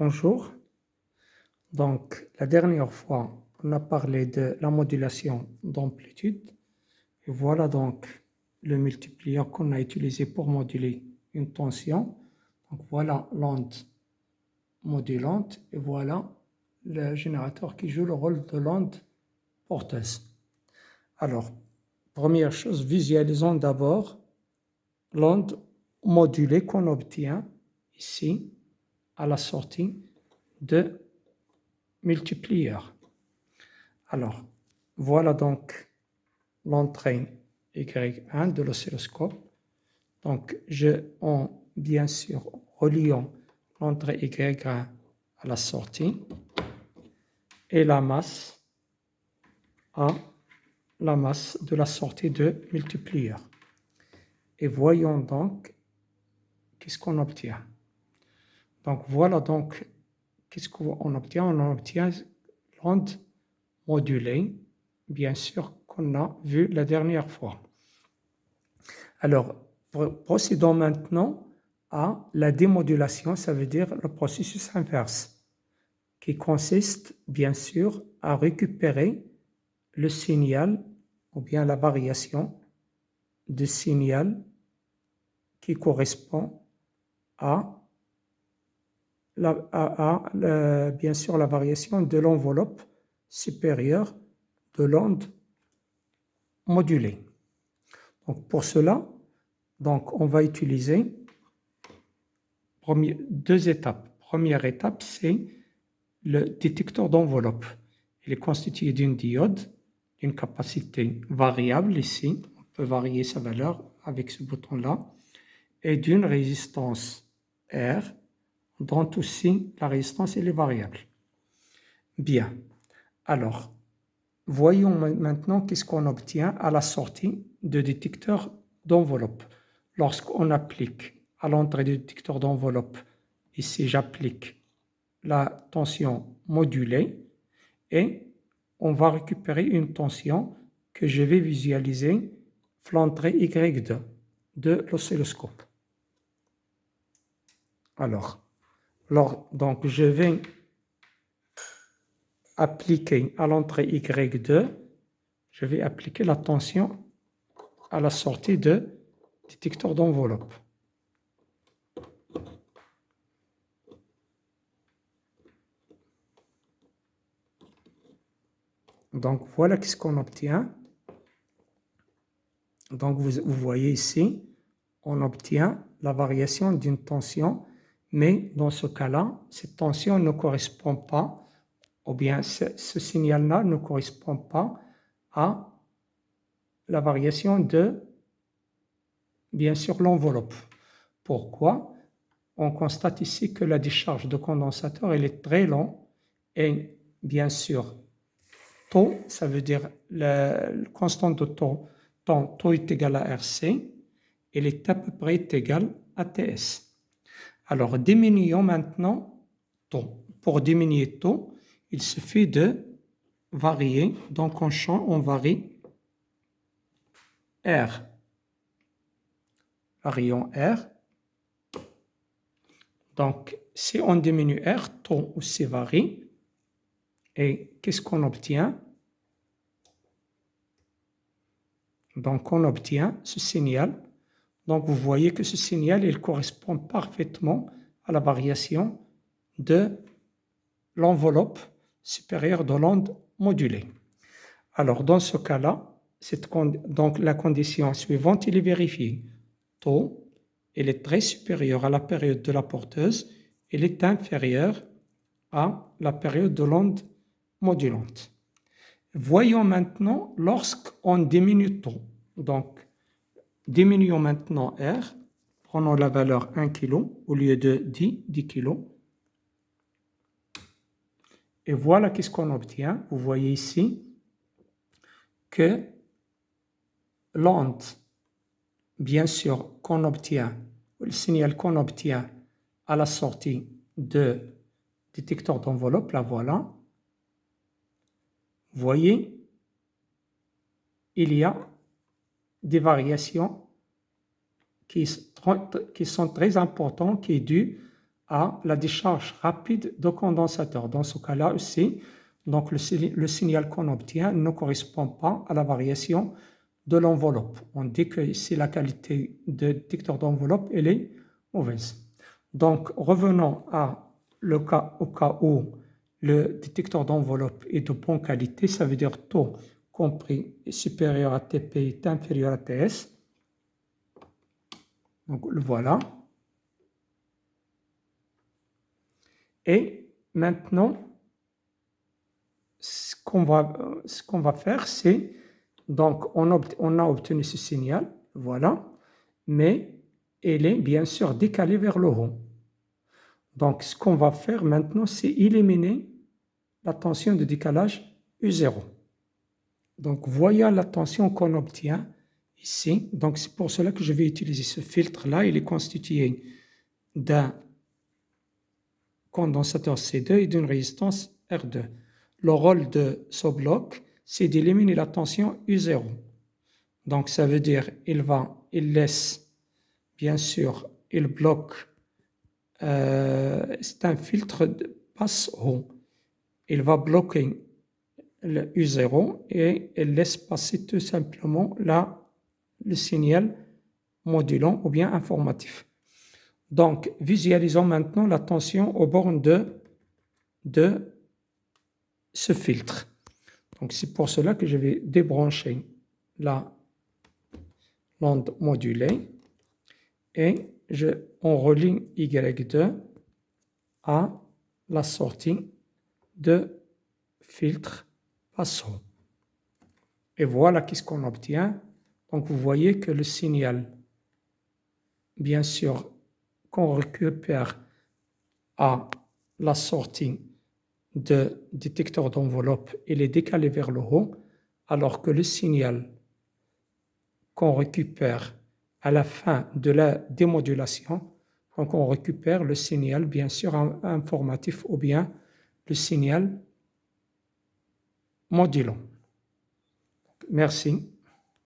Bonjour. Donc, la dernière fois, on a parlé de la modulation d'amplitude. Et voilà donc le multiplier qu'on a utilisé pour moduler une tension. Donc, voilà l'onde modulante et voilà le générateur qui joue le rôle de l'onde porteuse. Alors, première chose, visualisons d'abord l'onde modulée qu'on obtient ici à la sortie de multiplieur. Alors, voilà donc l'entrée Y1 de l'oscilloscope. Donc, bien sûr, reliant l'entrée Y1 à la sortie et la masse à la masse de la sortie de multiplieur. Et voyons donc qu'est-ce qu'on obtient. Donc, voilà donc qu'est-ce qu'on obtient. On obtient l'onde modulée, bien sûr, qu'on a vu la dernière fois. Alors, procédons maintenant à la démodulation, ça veut dire le processus inverse, qui consiste, bien sûr, à récupérer le signal ou bien la variation de signal qui correspond à bien sûr la variation de l'enveloppe supérieure de l'onde modulée. Donc pour cela, donc on va utiliser deux étapes. Première étape, c'est le détecteur d'enveloppe. Il est constitué d'une diode, d'une capacité variable ici, on peut varier sa valeur avec ce bouton-là, et d'une résistance R, dont aussi la résistance elle est variable. Bien, alors, voyons maintenant qu'est-ce qu'on obtient à la sortie de détecteur d'enveloppe. Lorsqu'on applique à l'entrée du détecteur d'enveloppe, ici j'applique la tension modulée et on va récupérer une tension que je vais visualiser l'entrée Y2 de l'oscilloscope. Alors, donc je vais appliquer à l'entrée Y2, je vais appliquer la tension à la sortie de détecteur d'enveloppe. Donc voilà ce qu'on obtient. Donc vous voyez ici, on obtient la variation d'une tension, mais dans ce cas-là, cette tension ne correspond pas, ou bien ce signal-là ne correspond pas à la variation de, bien sûr, l'enveloppe. Pourquoi? On constate ici que la décharge de condensateur elle est très longue et bien sûr, taux, ça veut dire la constante de temps, taux est égal à RC, elle est à peu près égale à TS. Alors, diminuons maintenant taux. Pour diminuer taux, il suffit de varier, donc on varie R. Varions R. Donc, si on diminue R, taux aussi varie. Et qu'est-ce qu'on obtient? Donc, on obtient ce signal. Donc, vous voyez que ce signal, il correspond parfaitement à la variation de l'enveloppe supérieure de l'onde modulée. Alors, dans ce cas-là, donc la condition suivante, il est vérifiée. Taux, elle est très supérieure à la période de la porteuse, elle est inférieure à la période de l'onde modulante. Voyons maintenant lorsqu'on diminue taux. Donc, diminuons maintenant R, prenons la valeur 1 kg au lieu de 10 kg. Et voilà qu'est-ce qu'on obtient. Vous voyez ici que l'onde, bien sûr, qu'on obtient, le signal qu'on obtient à la sortie de détecteur d'enveloppe, la voilà. Vous voyez, il y a des variations qui sont très importantes, qui est due à la décharge rapide de condensateur. Dans ce cas-là aussi, donc le signal qu'on obtient ne correspond pas à la variation de l'enveloppe. On dit que ici la qualité de détecteur d'enveloppe elle est mauvaise. Donc revenons au cas où le détecteur d'enveloppe est de bonne qualité, ça veut dire taux compris est supérieur à TP est inférieur à TS. Donc le voilà. Et maintenant, ce qu'on va faire, c'est, donc on a obtenu ce signal, voilà, mais il est bien sûr décalé vers le haut. Donc ce qu'on va faire maintenant, c'est éliminer la tension de décalage U0. Donc voyons la tension qu'on obtient ici. Donc c'est pour cela que je vais utiliser ce filtre-là. Il est constitué d'un condensateur C2 et d'une résistance R2. Le rôle de ce bloc, c'est d'éliminer la tension U0. Donc ça veut dire il laisse, bien sûr, il bloque, c'est un filtre de passe haut. Il va bloquer le U0 et il laisse passer tout simplement le signal modulant ou bien informatif. Donc, visualisons maintenant la tension aux bornes de ce filtre. Donc, c'est pour cela que je vais débrancher l'onde modulée et on relie Y2 à la sortie de filtre passe haut. Et voilà qu'est-ce qu'on obtient. Donc, vous voyez que le signal, bien sûr, qu'on récupère à la sortie de détecteur d'enveloppe, il est décalé vers le haut, alors que le signal qu'on récupère à la fin de la démodulation, donc on récupère le signal, bien sûr, informatif ou bien le signal modulant. Merci.